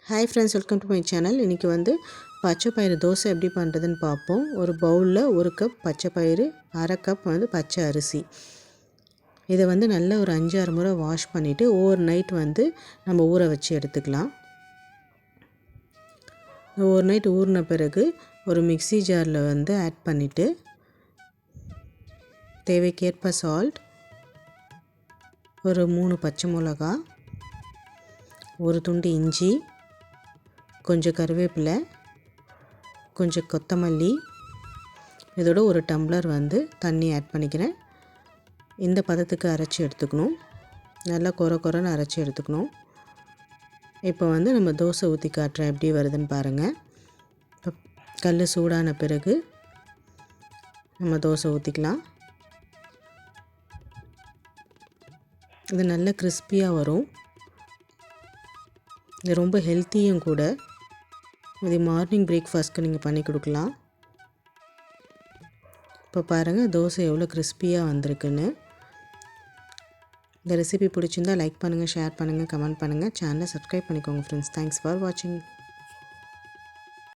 Hi friends, welcome to my channel. இன்றைக்கி பச்சை பயிறு தோசை எப்படி பண்ணுறதுன்னு பார்ப்போம். ஒரு பவுலில் 1 கப் பச்சை பயிறு, 1/2 கப் பச்சை அரிசி. இதை நல்லா ஒரு 5-6 முறை வாஷ் பண்ணிவிட்டு ஓவர் நைட் நம்ம ஊற வச்சு எடுத்துக்கலாம். ஓவர் நைட் ஊறின பிறகு ஒரு மிக்ஸி ஜாரில் ஆட் பண்ணிவிட்டு தேவைக்கேற்ப சால்ட், ஒரு 3 பச்சை மிளகா, ஒரு துண்டு இஞ்சி, கொஞ்சம் கருவேப்பிலை, கொஞ்சம் கொத்தமல்லி, இதோட ஒரு டம்ளர் தண்ணி ஆட் பண்ணிக்கிறேன். இந்த பதத்துக்கு அரைச்சி எடுத்துக்கணும். நல்லா கொரன்னு அரைச்சி எடுத்துக்கணும். இப்போ நம்ம தோசை ஊற்றி காட்டுறேன் எப்படி வருதுன்னு பாருங்கள். இப்போ கல் சூடான பிறகு நம்ம தோசை ஊற்றிக்கலாம். இது நல்ல கிறிஸ்பியாக வரும். இது ரொம்ப ஹெல்த்தியும் கூட. இது மார்னிங் பிரேக்ஃபாஸ்ட்க்கு நீங்கள் பண்ணி கொடுக்கலாம். இப்போ பாருங்கள் தோசை எவ்வளோ கிறிஸ்பியாக வந்திருக்குன்னு. இந்த ரெசிபி பிடிச்சிருந்தால் லைக் பண்ணுங்கள், ஷேர் பண்ணுங்கள், கமெண்ட் பண்ணுங்கள். சேனலை சப்ஸ்கிரைப் பண்ணிக்கோங்க ஃப்ரெண்ட்ஸ். தேங்க்ஸ் ஃபார் வாட்சிங்.